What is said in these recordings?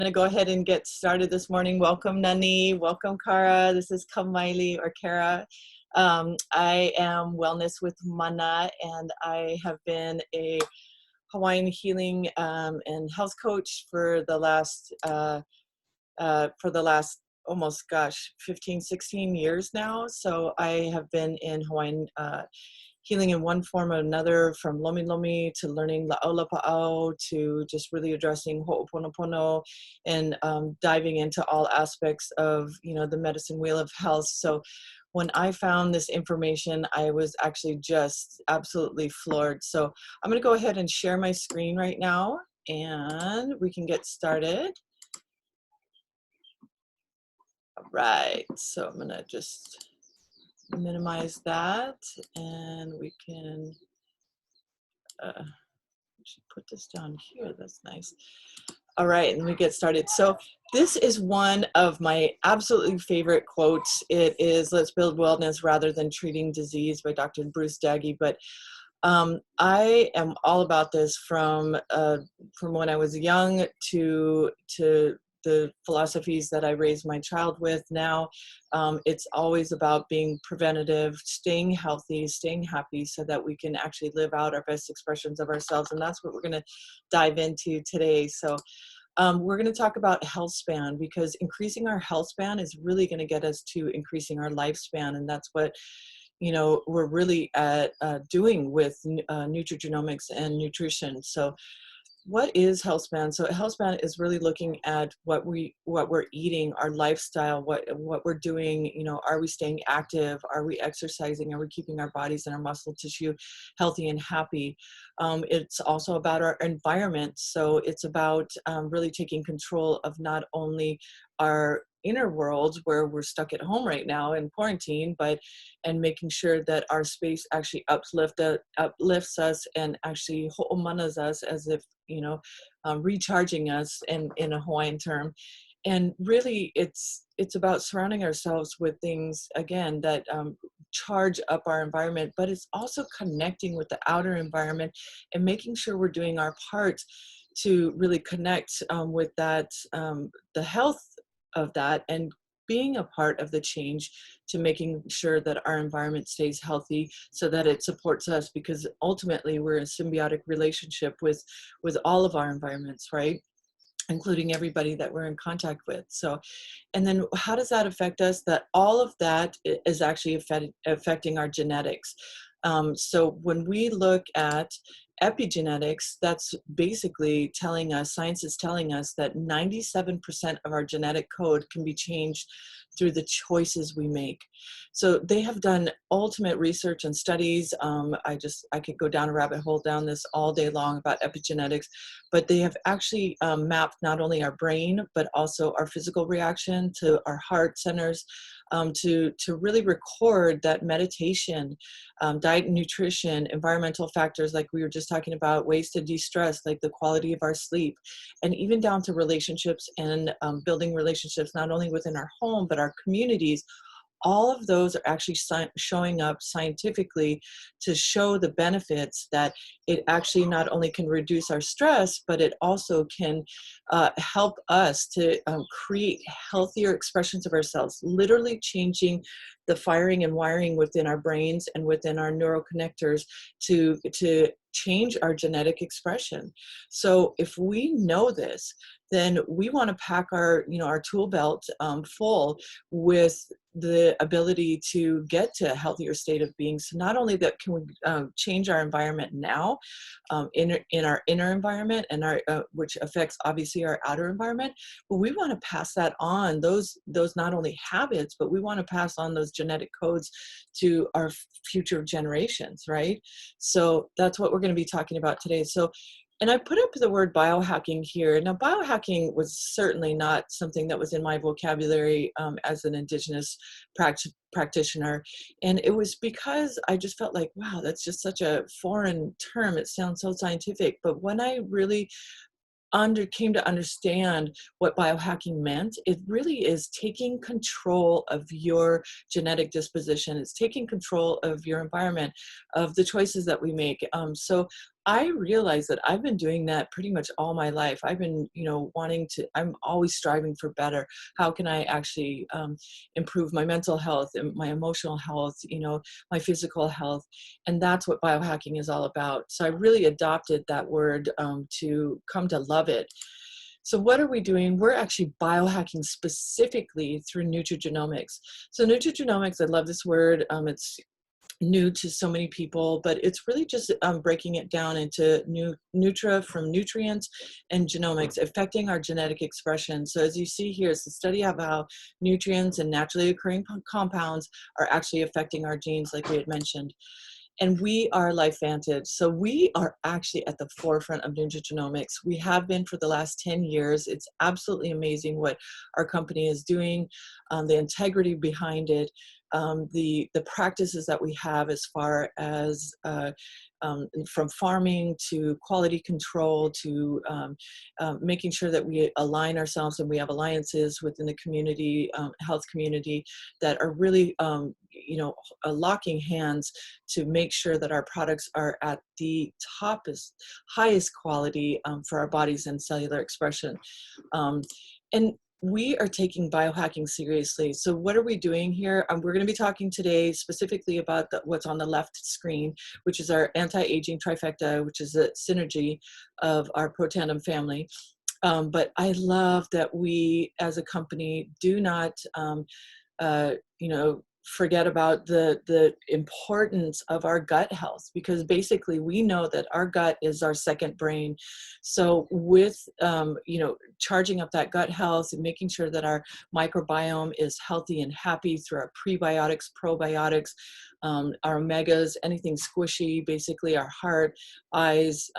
going to go ahead and get started this morning. Welcome, Nani. Welcome, Kara. This is Kamaili or Kara. I am Wellness with Mana, and I have been a Hawaiian healing and health coach for the last almost 15, 16 years now. So I have been in Hawaiian healing in one form or another, from lomi lomi to learning la'au lapa'au to just really addressing ho'oponopono and diving into all aspects of, the medicine wheel of health. So when I found this information, I was actually just absolutely floored. So I'm going to go ahead and share my screen right now, and we can get started. All right, so I'm going to just minimize that, and we can should put this down here. That's nice. All right, and we get started. So this is one of my absolutely favorite quotes. It is "Let's build wellness rather than treating disease" by Dr. Bruce Daggy. But I am all about this from when I was young to the philosophies that I raised my child with. Now it's always about being preventative, staying healthy, staying happy, so that we can actually live out our best expressions of ourselves. And that's what we're going to dive into today. So we're going to talk about health span, because increasing our health span is really going to get us to increasing our lifespan. And that's what we're really doing with nutrigenomics and nutrition. So what is health span? So health span is really looking at what we're eating, our lifestyle, what we're doing. Are we staying active? Are we exercising? Are we keeping our bodies and our muscle tissue healthy and happy? It's also about our environment. So it's about really taking control of not only our inner world, where we're stuck at home right now in quarantine, and making sure that our space actually uplifts us and actually ho'omanas us, as if recharging us in a Hawaiian term. And really it's about surrounding ourselves with things, again, that charge up our environment, but it's also connecting with the outer environment and making sure we're doing our part to really connect with that, the health of that, and being a part of the change to making sure that our environment stays healthy, so that it supports us, because ultimately we're in a symbiotic relationship with all of our environments, right? Including everybody that we're in contact with. So, and then how does that affect us? That all of that is actually affecting our genetics. So when we look at epigenetics, that's basically telling us, science is telling us, that 97% of our genetic code can be changed through the choices we make. So they have done ultimate research and studies. I could go down a rabbit hole down this all day long about epigenetics, but they have actually mapped not only our brain, but also our physical reaction to our heart centers, to really record that meditation, diet and nutrition, environmental factors like we were just talking about, ways to de-stress, like the quality of our sleep, and even down to relationships and building relationships not only within our home, but our communities. All of those are actually showing up scientifically to show the benefits, that it actually not only can reduce our stress, but it also can help us to create healthier expressions of ourselves, literally changing the firing and wiring within our brains and within our neuroconnectors to change our genetic expression. So if we know this, then we want to pack our tool belt full with the ability to get to a healthier state of being. So not only that can we change our environment now, in our inner environment, and our which affects obviously our outer environment, but we want to pass that on, those not only habits, but we want to pass on those genetic codes to our future generations, right? So that's what we're going to be talking about today. So, and I put up the word biohacking here. Now, biohacking was certainly not something that was in my vocabulary as an Indigenous practitioner. And it was because I just felt like, wow, that's just such a foreign term. It sounds so scientific. But when I really came to understand what biohacking meant, it really is taking control of your genetic disposition. It's taking control of your environment, of the choices that we make. So I realize that I've been doing that pretty much all my life. I've been, I'm always striving for better. How can I actually improve my mental health and my emotional health, my physical health? And that's what biohacking is all about. So I really adopted that word to come to love it. So what are we doing? We're actually biohacking specifically through nutrigenomics. So nutrigenomics, I love this word. It's new to so many people, but it's really just breaking it down into nutra from nutrients and genomics affecting our genetic expression. So as you see here, it's the study of how nutrients and naturally occurring compounds are actually affecting our genes, like we had mentioned. And we are LifeVantage. So we are actually at the forefront of nutrigenomics. We have been for the last 10 years. It's absolutely amazing what our company is doing, the integrity behind it, the practices that we have as far as from farming to quality control to making sure that we align ourselves and we have alliances within the community, health community, that are really locking hands to make sure that our products are at the highest quality for our bodies and cellular expression. And we are taking biohacking seriously. So what are we doing here? We're going to be talking today specifically about what's on the left screen, which is our anti-aging trifecta, which is a synergy of our Protandim family. But I love that we as a company do not, forget about the importance of our gut health, because basically we know that our gut is our second brain. So with charging up that gut health and making sure that our microbiome is healthy and happy through our prebiotics, probiotics, our omegas, anything squishy, basically our heart, eyes,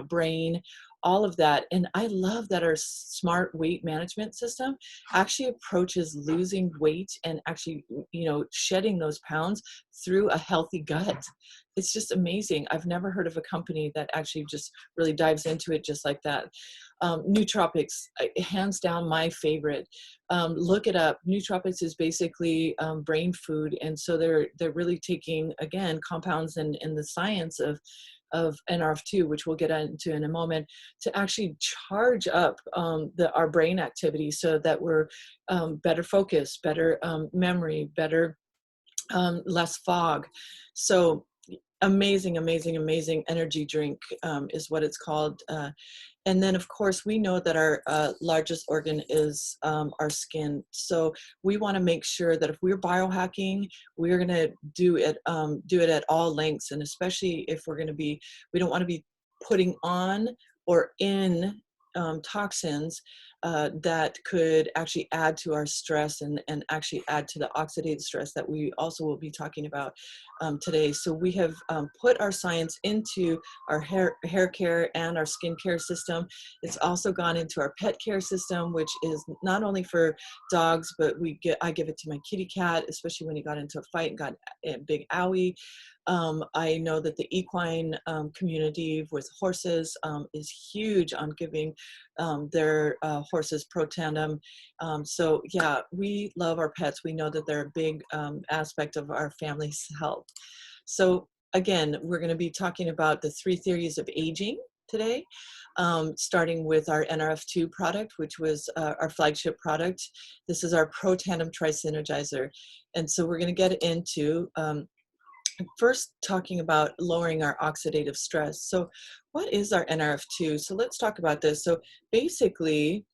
brain, all of that. And I love that our smart weight management system actually approaches losing weight and actually, shedding those pounds through a healthy gut. It's just amazing. I've never heard of a company that actually just really dives into it just like that. Nootropics, hands down my favorite. Look it up. Nootropics is basically brain food, and so they're really taking, again, compounds and the science of NRF2, which we'll get into in a moment, to actually charge up our brain activity so that we're better focused, better memory, better, less fog. So amazing, amazing, amazing energy drink is what it's called. And then, of course, we know that our largest organ is our skin. So we want to make sure that if we're biohacking, we're going to do it at all lengths. And especially if we don't want to be putting on or in toxins that could actually add to our stress and actually add to the oxidative stress that we also will be talking about today. So we have put our science into our hair care and our skin care system. It's also gone into our pet care system, which is not only for dogs, but I give it to my kitty cat, especially when he got into a fight and got a big owie. I know that the equine community with horses is huge on giving their horses Protandim. So yeah, we love our pets. We know that they're a big aspect of our family's health. So again, we're going to be talking about the 3 theories of aging today, starting with our NRF2 product, which was our flagship product. This is our Protandim Tri-Synergizer. And so we're going to get into first talking about lowering our oxidative stress. So what is our NRF2? So let's talk about this. So basically,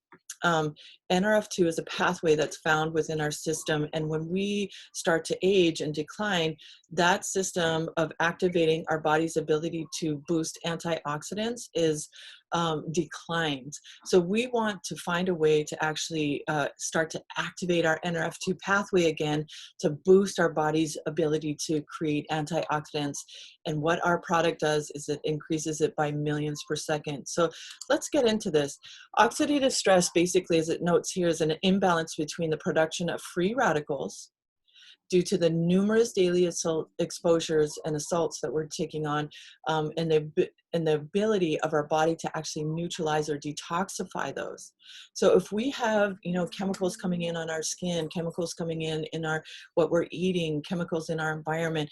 NRF2 is a pathway that's found within our system, and when we start to age and decline, that system of activating our body's ability to boost antioxidants is declined. So we want to find a way to actually start to activate our NRF2 pathway again to boost our body's ability to create antioxidants. And what our product does is it increases it by millions per second. So let's get into this. Oxidative stress, basically, as it notes here, is an imbalance between the production of free radicals due to the numerous daily exposures and assaults that we're taking on, and the ability of our body to actually neutralize or detoxify those. So if we have, chemicals coming in on our skin, chemicals coming in our what we're eating, chemicals in our environment,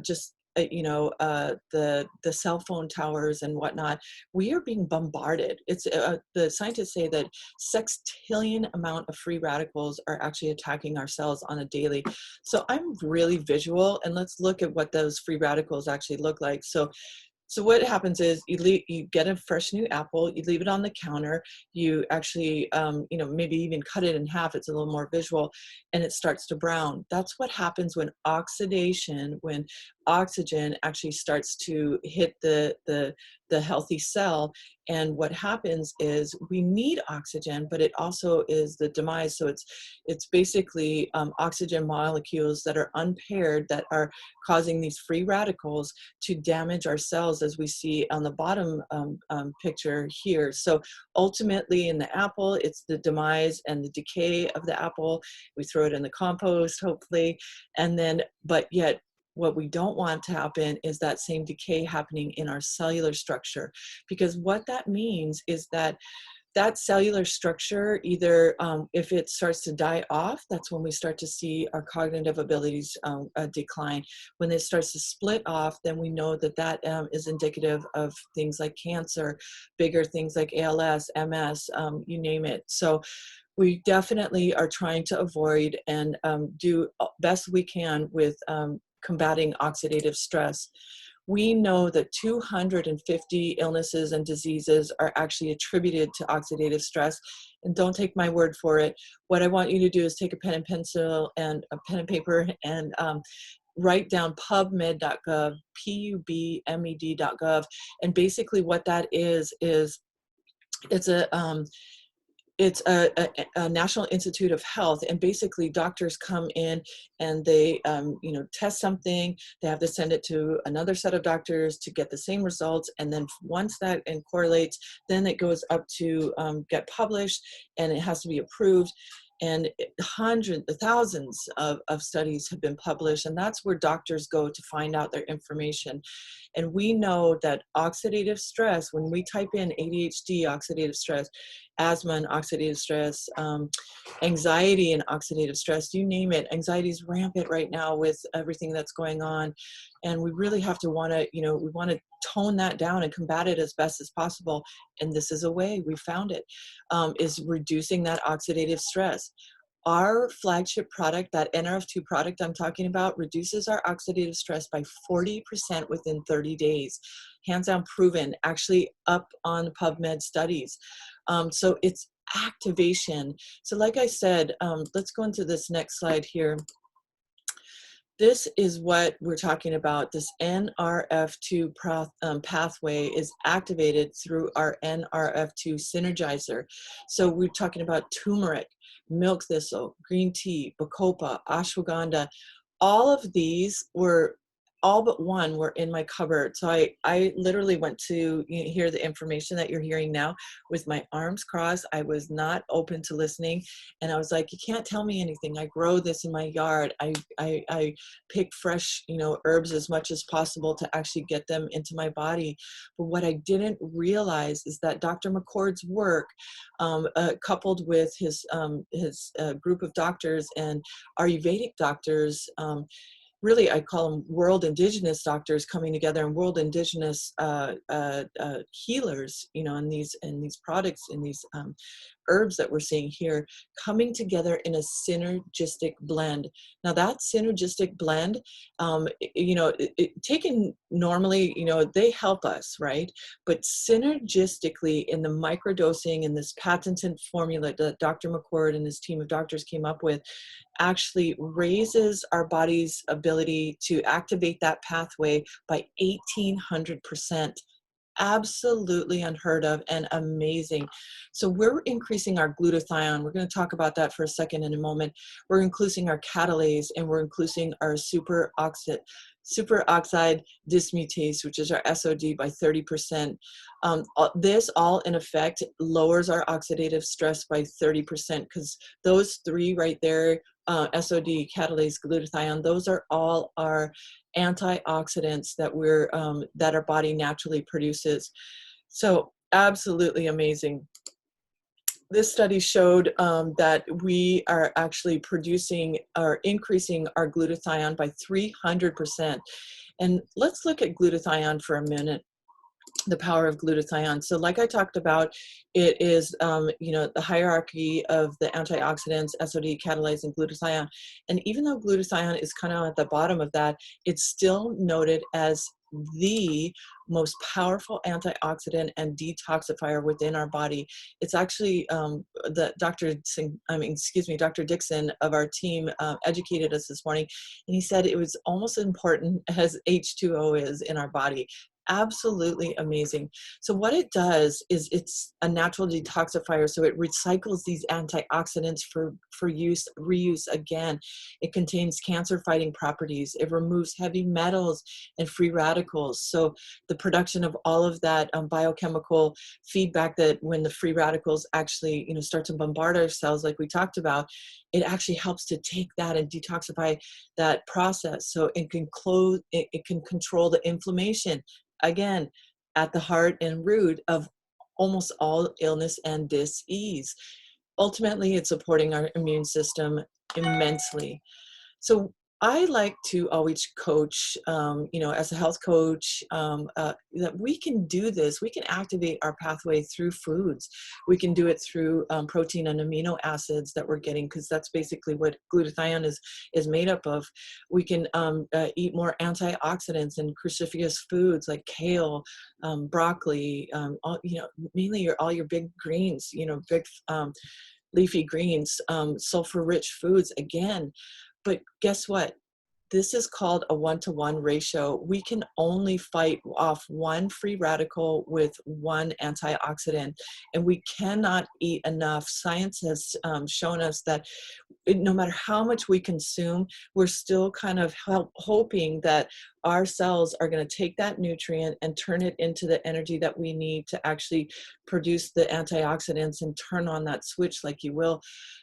just the cell phone towers and whatnot, we are being bombarded. It's the scientists say that 6 trillion amount of free radicals are actually attacking our cells on a daily. So I'm really visual, and let's look at what those free radicals actually look like. So what happens is you get a fresh new apple, you leave it on the counter, you actually, maybe even cut it in half, it's a little more visual, and it starts to brown. That's what happens when when oxygen actually starts to hit the healthy cell. And what happens is we need oxygen, but it also is the demise. So it's basically oxygen molecules that are unpaired that are causing these free radicals to damage our cells, as we see on the bottom picture here. So ultimately in the apple, it's the demise and the decay of the apple. We throw it in the compost, hopefully, and then, but yet what we don't want to happen is that same decay happening in our cellular structure, because what that means is that that cellular structure, either if it starts to die off, that's when we start to see our cognitive abilities decline. When it starts to split off, then we know that that is indicative of things like cancer, bigger things like ALS, MS, you name it. So we definitely are trying to avoid and do best we can with combating oxidative stress. We know that 250 illnesses and diseases are actually attributed to oxidative stress. And don't take my word for it. What I want you to do is take a pen and pencil and a pen and paper and write down pubmed.gov, pubmed.gov. And basically what that is it's a National Institute of Health, and basically doctors come in and they test something. They have to send it to another set of doctors to get the same results, and then once that correlates, then it goes up to get published, and it has to be approved. And thousands of studies have been published, and that's where doctors go to find out their information. And we know that oxidative stress, when we type in ADHD, oxidative stress, asthma and oxidative stress, anxiety and oxidative stress, you name it. Anxiety is rampant right now with everything that's going on. And we really have to we want to tone that down and combat it as best as possible. And this is a way, we found it, is reducing that oxidative stress. Our flagship product, that NRF2 product I'm talking about, reduces our oxidative stress by 40% within 30 days. Hands down proven, actually up on PubMed studies. So it's activation. So like I said, let's go into this next slide here. This is what we're talking about. This NRF2 pathway is activated through our NRF2 synergizer. So we're talking about turmeric, milk thistle, green tea, bacopa, ashwagandha. All of these were, all but one were in my cupboard. So I literally went to hear the information that you're hearing now with my arms crossed. I was not open to listening. And I was like, you can't tell me anything. I grow this in my yard. I pick fresh, herbs as much as possible to actually get them into my body. But what I didn't realize is that Dr. McCord's work, coupled with his group of doctors and Ayurvedic doctors, really, I call them world indigenous doctors coming together, and world indigenous healers, in these products, in these herbs that we're seeing here, coming together in a synergistic blend. Now that synergistic blend, taken normally, they help us, right? But synergistically in the microdosing, in this patented formula that Dr. McCord and his team of doctors came up with, actually raises our body's ability to activate that pathway by 1,800%. Absolutely unheard of and amazing. So we're increasing our glutathione. We're going to talk about that for a second in a moment. We're increasing our catalase, and we're increasing our superoxide dismutase, which is our SOD, by 30%. This all in effect lowers our oxidative stress by 30%, because those three right there, SOD, catalase, glutathione, those are all our antioxidants that our body naturally produces. So absolutely amazing. This study showed that we are actually producing or increasing our glutathione by 300%. And let's look at glutathione for a minute, the power of glutathione. So like I talked about, it is, you know, the hierarchy of the antioxidants, SOD, catalyzing glutathione. And even though glutathione is kind of at the bottom of that, it's still noted as the most powerful antioxidant and detoxifier within our body. It's actually the Dr. Dixon of our team educated us this morning, and he said it was almost as important as H2O is in our body. Absolutely amazing. So what it does is it's a natural detoxifier. So it recycles these antioxidants for reuse again. It contains cancer fighting properties. It removes heavy metals and free radicals. So the production of all of that biochemical feedback, that when the free radicals actually, you know, start to bombard our cells like we talked about, it actually helps to take that and detoxify that process. So it can it can control the inflammation, again, at the heart and root of almost all illness and dis-ease. Ultimately, it's supporting our immune system immensely. So I like to always coach, you know, as a health coach, that we can do this. We can activate our pathway through foods. We can do it through protein and amino acids that we're getting, because that's basically what glutathione is made up of. We can eat more antioxidants and cruciferous foods like kale, broccoli, you know, mainly all your big greens, you know, big leafy greens, sulfur-rich foods again. But guess what? This is called a 1-to-1 ratio. We can only fight off one free radical with one antioxidant, and we cannot eat enough. Science has shown us that no matter how much we consume, we're still kind of hoping that our cells are going to take that nutrient and turn it into the energy that we need to actually produce the antioxidants and turn on that switch, like you will.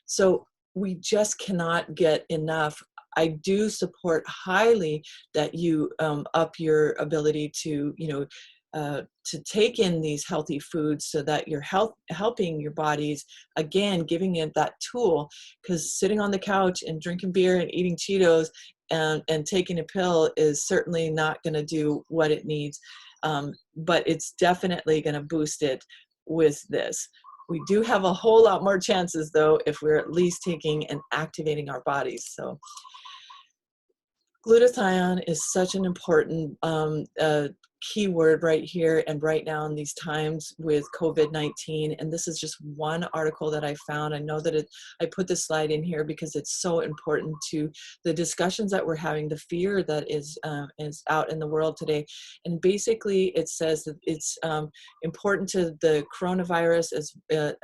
So we just cannot get enough. I do support highly that you up your ability to, you know, to take in these healthy foods, so that you're helping your bodies, again, giving it that tool. Because sitting on the couch and drinking beer and eating Cheetos and taking a pill is certainly not going to do what it needs. But it's definitely going to boost it with this. We do have a whole lot more chances, though, if we're at least taking and activating our bodies. So glutathione is such an important key word right here and right now in these times with COVID-19. And this is just one article that I found. I know that I put this slide in here because it's so important to the discussions that we're having, the fear that is out in the world today. And basically it says that it's important to the coronavirus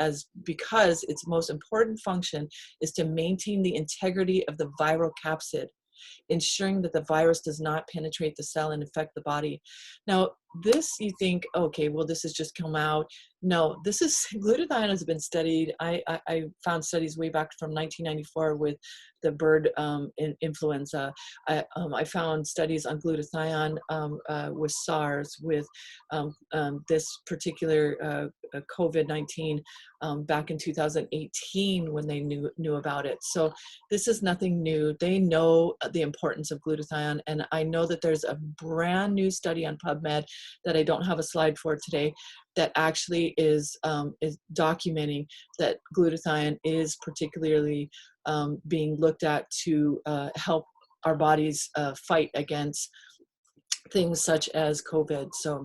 as because its most important function is to maintain the integrity of the viral capsid, ensuring that the virus does not penetrate the cell and infect the body. Now, this, you think, okay, well, this has just come out. No, this is, glutathione has been studied. I found studies way back from 1994 with the bird influenza. I found studies on glutathione with SARS, with this particular COVID-19 back in 2018 when they knew about it. So this is nothing new. They know the importance of glutathione, and I know that there's a brand new study on PubMed that I don't have a slide for today that actually is documenting that glutathione is particularly being looked at to help our bodies fight against things such as COVID. So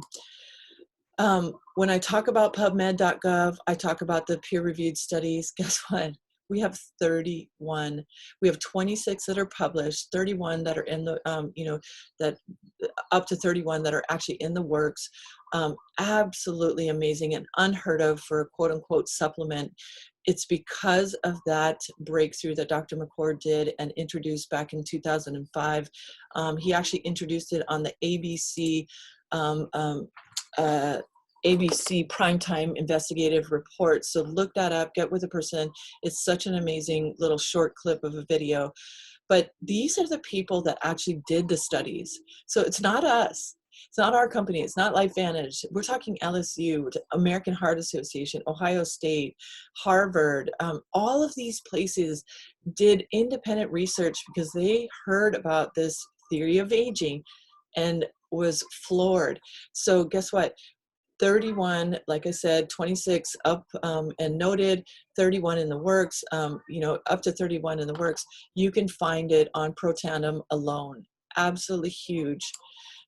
when I talk about PubMed.gov, I talk about the peer-reviewed studies. Guess what? We have 31. We have 26 that are published, 31 that are in the, you know, that up to 31 that are actually in the works. Absolutely amazing and unheard of for a quote unquote supplement. It's because of that breakthrough that Dr. McCord did and introduced back in 2005. He actually introduced it on the ABC ABC Primetime Investigative Report. So look that up, get with a person. It's such an amazing little short clip of a video. But these are the people that actually did the studies. So it's not us. It's not our company. It's not LifeVantage. We're talking LSU, American Heart Association, Ohio State, Harvard. All of these places did independent research because they heard about this theory of aging and was floored. So guess what? 31, like I said, 26 up and noted, 31 in the works, you know, up to 31 in the works. You can find it on Protandim alone. Absolutely huge.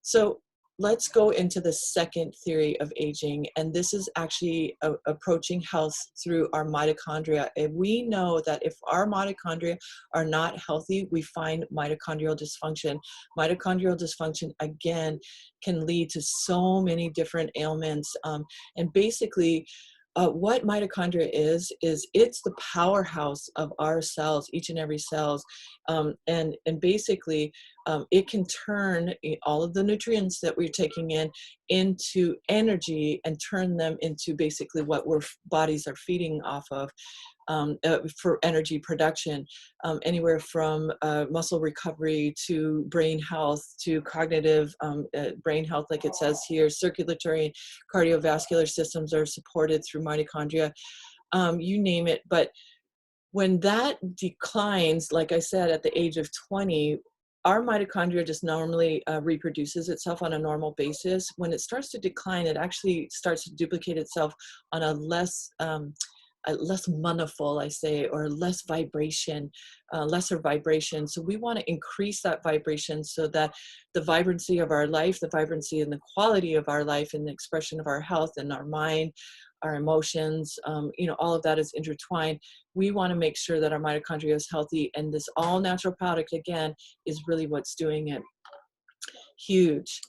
So let's go into the second theory of aging, and this is actually approaching health through our mitochondria. And we know that if our mitochondria are not healthy, we find mitochondrial dysfunction. Mitochondrial dysfunction, again, can lead to so many different ailments. And basically, what mitochondria is it's the powerhouse of our cells, each and every cells. And basically, it can turn all of the nutrients that we're taking in into energy and turn them into basically what our bodies are feeding off of. For energy production, anywhere from muscle recovery to brain health to cognitive brain health, like it says here. Circulatory and cardiovascular systems are supported through mitochondria, you name it. But when that declines, like I said, at the age of 20, our mitochondria just normally reproduces itself on a normal basis. When it starts to decline, it actually starts to duplicate itself on a less manifold, I say, or less vibration, lesser vibration. So we want to increase that vibration so that the vibrancy of our life, the vibrancy and the quality of our life and the expression of our health and our mind, our emotions, you know, all of that is intertwined. We want to make sure that our mitochondria is healthy, and this all natural product, again, is really what's doing it. Huge.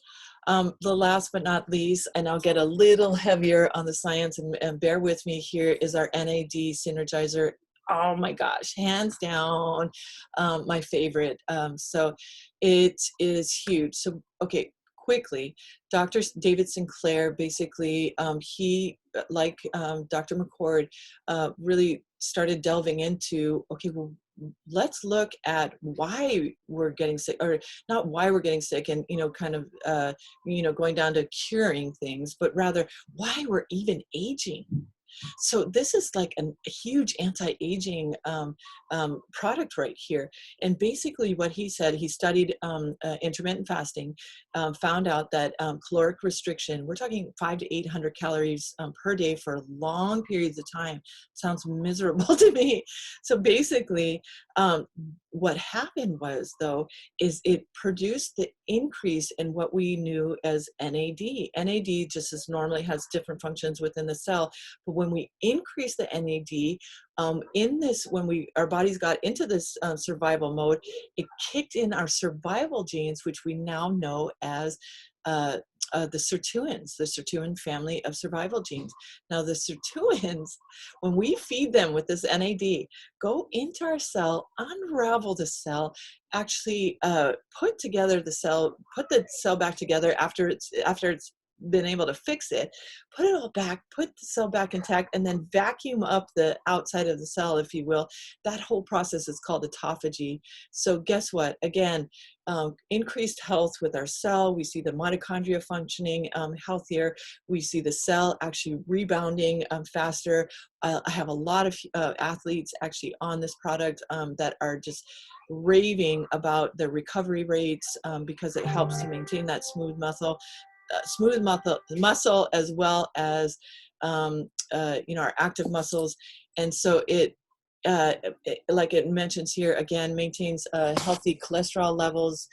The last but not least, and I'll get a little heavier on the science, and bear with me here, is our NAD synergizer. Oh my gosh, hands down, my favorite. So it is huge. So, okay, quickly, Dr. David Sinclair, basically, he, like Dr. McCord, really started delving into, okay, well, let's look at why we're getting sick, or not why we're getting sick, and, you know, kind of, you know, going down to curing things, but rather why we're even aging. So this is like a huge anti-aging product right here. And basically what he said, he studied intermittent fasting, found out that caloric restriction, we're talking 500 to 800 calories per day for long periods of time. Sounds miserable to me. So basically, what happened was, though, is it produced the increase in what we knew as NAD. NAD just as normally has different functions within the cell, but when we increase the NAD, in this, when our bodies got into this survival mode, it kicked in our survival genes, which we now know as the sirtuin family of survival genes. Now the sirtuins, when we feed them with this NAD, go into our cell, unravel the cell, actually put the cell back together after it's been able to fix it, put it all back, put the cell back intact, and then vacuum up the outside of the cell, if you will. That whole process is called autophagy. So guess what? Again, increased health with our cell. We see the mitochondria functioning healthier. We see the cell actually rebounding faster. I have a lot of athletes actually on this product that are just raving about the recovery rates because it helps to maintain that smooth muscle, as well as you know, our active muscles. And so like it mentions here, again, maintains healthy cholesterol levels,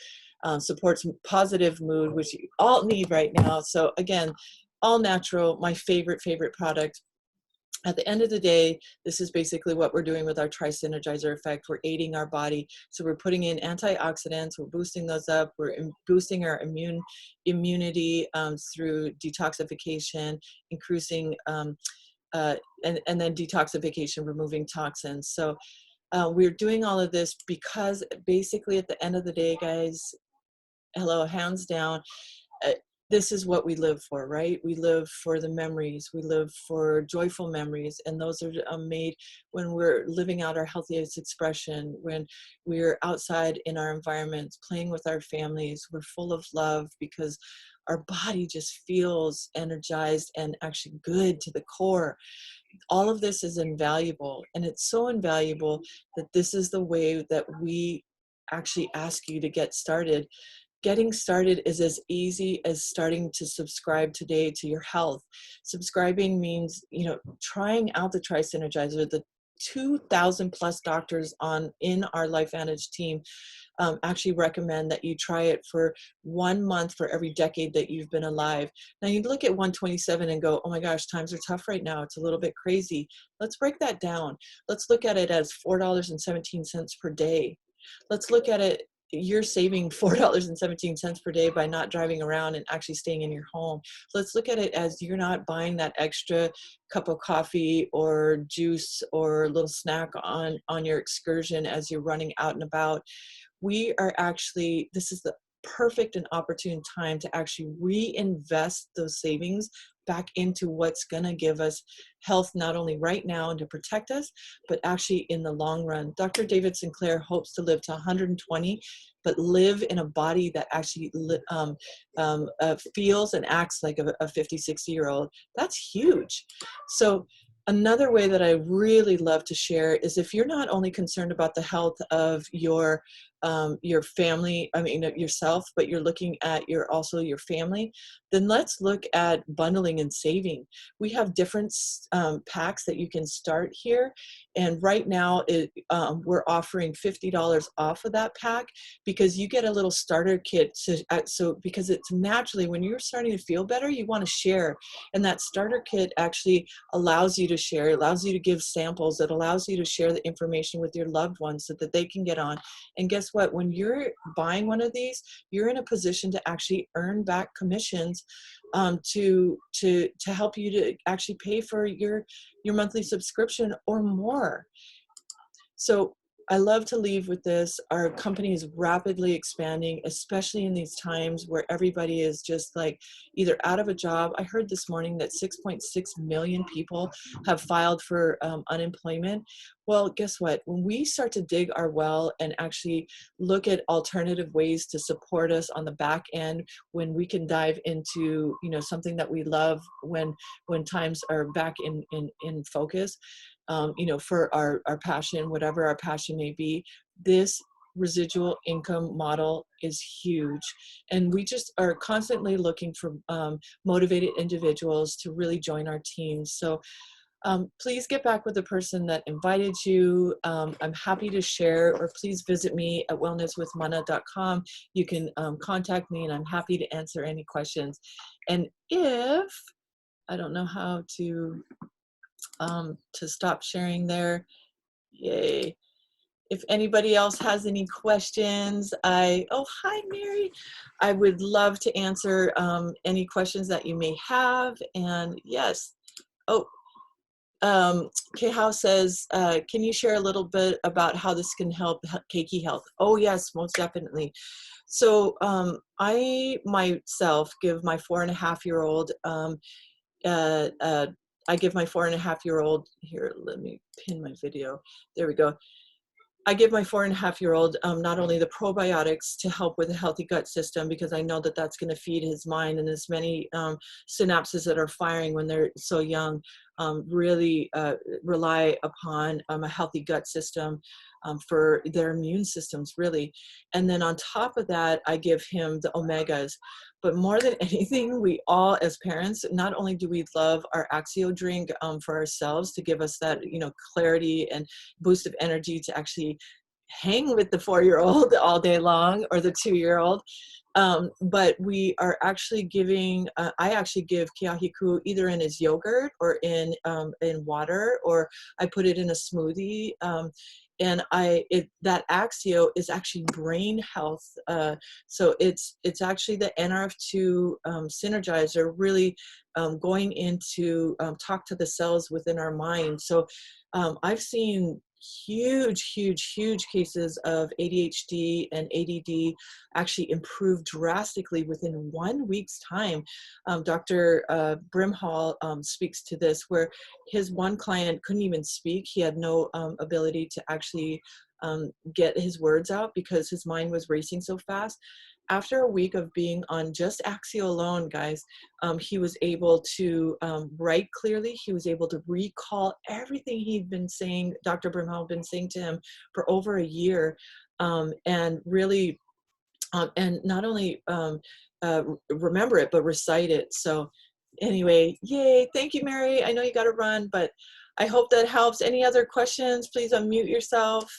supports positive mood, which you all need right now. So again, all natural, my favorite product. At the end of the day, this is basically what we're doing with our tri-synergizer effect. We're aiding our body. So we're putting in antioxidants, we're boosting those up, we're boosting our immunity through detoxification, increasing, and then detoxification, removing toxins. So we're doing all of this because basically at the end of the day, guys, hello, hands down, uh, this is what we live for, right? We live for the memories. We live for joyful memories. And those are made when we're living out our healthiest expression, when we're outside in our environments, playing with our families. We're full of love because our body just feels energized and actually good to the core. All of this is invaluable. And it's so invaluable that this is the way that we actually ask you to get started. getting started is as easy as starting to subscribe today to your health. Subscribing means, you know, trying out the Tri-Synergizer. The 2,000 plus doctors in our LifeVantage team actually recommend that you try it for 1 month for every decade that you've been alive. Now you look at 127 and go, oh my gosh, times are tough right now. It's a little bit crazy. Let's break that down. Let's look at it as $4.17 per day. Let's look at it, you're saving $4.17 per day by not driving around and actually staying in your home. Let's look at it as you're not buying that extra cup of coffee or juice or a little snack on your excursion as you're running out and about. We are actually, this is the perfect and opportune time to actually reinvest those savings back into what's going to give us health, not only right now and to protect us, but actually in the long run. Dr. David Sinclair hopes to live to 120, but live in a body that actually feels and acts like a 50, 60-year-old. That's huge. So another way that I really love to share is if you're not only concerned about the health of your family, I mean yourself, but you're looking at also your family, then let's look at bundling and saving. We have different packs that you can start here, and right now we're offering $50 off of that pack because you get a little starter kit. So because it's naturally when you're starting to feel better, you want to share, and that starter kit actually allows you to share, allows you to give samples, it allows you to share the information with your loved ones so that they can get on. And guess what? When you're buying one of these, you're in a position to actually earn back commissions to help you to actually pay for your monthly subscription or more. So I love to leave with this. Our company is rapidly expanding, especially in these times where everybody is just like either out of a job. I heard this morning that 6.6 million people have filed for unemployment. Well, guess what? When we start to dig our well and actually look at alternative ways to support us on the back end, when we can dive into, you know, something that we love when times are back in focus, you know, for our passion, whatever our passion may be, this residual income model is huge. And we just are constantly looking for motivated individuals to really join our team. So please get back with the person that invited you. I'm happy to share, or please visit me at wellnesswithmana.com. You can contact me and I'm happy to answer any questions. And if, I don't know how to stop sharing there. Yay. If anybody else has any questions, oh, hi, Mary. I would love to answer any questions that you may have. And yes, oh, K-House says, can you share a little bit about how this can help Keiki health? Oh, yes, most definitely. So I myself give my 4.5-year-old I give my 4.5-year-old, here, let me pin my video. There we go. I give my 4.5-year-old not only the probiotics to help with a healthy gut system, because I know that that's going to feed his mind, and as many synapses that are firing when they're so young really rely upon a healthy gut system for their immune systems, really. And then on top of that, I give him the omegas. But more than anything, we all, as parents, not only do we love our Axio drink for ourselves to give us that, you know, clarity and boost of energy to actually hang with the 4-year-old all day long, or the 2-year-old, but we are actually giving, I actually give Kiahiku either in his yogurt or in water, or I put it in a smoothie. And that Axio is actually brain health. So it's actually the NRF2 Synergizer, really going into talk to the cells within our mind. So I've seen huge cases of ADHD and ADD actually improve drastically within 1 week's time. Dr. Brimhall speaks to this, where his one client couldn't even speak. He had no ability to actually get his words out because his mind was racing so fast. After a week of being on just Axio alone, guys, he was able to write clearly. He was able to recall everything he'd been saying, Dr. Brimhall had been saying to him for over a year, and really and not only remember it, but recite it. So anyway, yay. Thank you, Mary. I know you got to run, but I hope that helps. Any other questions, please unmute yourself.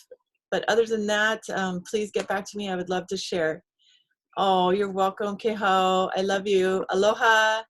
But other than that, please get back to me. I would love to share. Oh, you're welcome, Keho. I love you. Aloha.